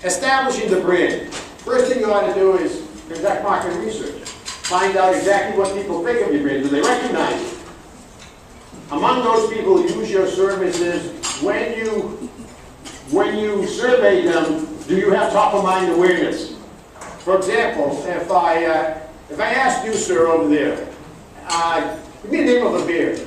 Establishing the brand. First thing you ought to do is conduct market research. Find out exactly what people think of your brand. Do they recognize it? Among those people who use your services, when you survey them, do you have top-of-mind awareness? For example, if I asked you, sir, over there, give me the name of a beer.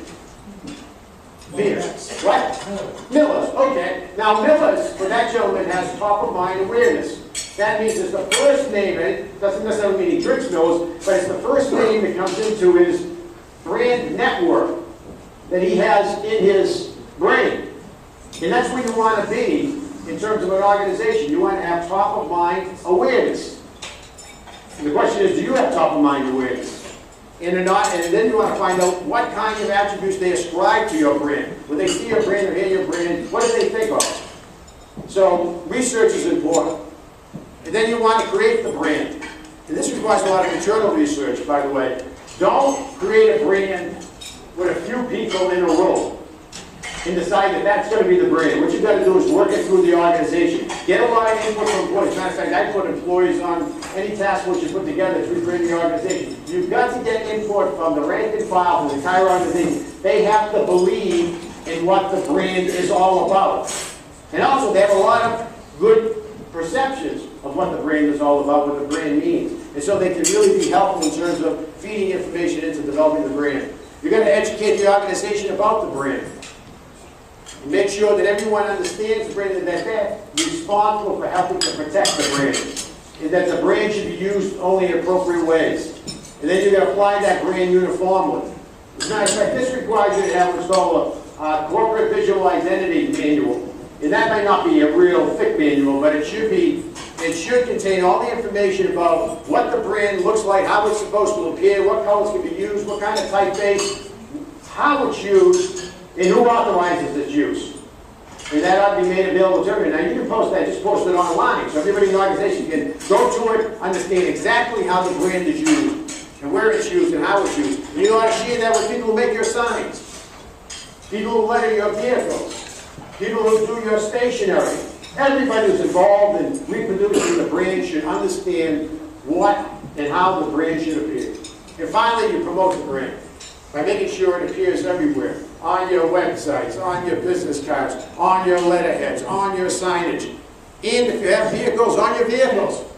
Beer. What? Miller's. Okay. Now, Miller's, for that gentleman, has top-of-mind awareness. That means it's the first name, and it doesn't necessarily mean he drinks Miller's, but it's the first name that comes into his brand network that he has in his brain. And that's where you want to be in terms of an organization. You want to have top-of-mind awareness. And the question is, do you have top-of-mind awareness? And then you want to find out what kind of attributes they ascribe to your brand. When they see your brand or hear your brand, what do they think of? So research is important. And then you want to create the brand. And this requires a lot of internal research, by the way. Don't create a brand with a few people in a room and decide that that's going to be the brand. What you've got to do is work it through the organization. Get a lot of input from employees. As a matter of fact, I put employees on any task force you put together to rebrand the organization. You've got to get input from the rank and file, from the entire organization. They have to believe in what the brand is all about. And also, they have a lot of good perceptions of what the brand is all about, what the brand means. And so they can really be helpful in terms of feeding information into developing the brand. You're going to educate the organization about the brand. Make sure that everyone understands the brand and that they're responsible for helping to protect the brand. And that the brand should be used only in appropriate ways. And then you're going to apply that brand uniformly. As a matter of fact, this requires you to have what's called a corporate visual identity manual. And that might not be a real thick manual, but it should contain all the information about what the brand looks like, how it's supposed to appear, what colors can be used, what kind of typeface, how it's used, and who authorizes its use. And that ought to be made available to everyone. Now you can post that, just post it online, so everybody in the organization can go to it, understand exactly how the brand is used, and where it's used, and how it's used. And you ought to share that with people who make your signs, people who letter your vehicles, people who do your stationery. Everybody who's involved in reproducing the brand should understand what and how the brand should appear. And finally, you promote the brand by making sure it appears everywhere. On your websites, on your business cards, on your letterheads, on your signage. And if you have vehicles, on your vehicles.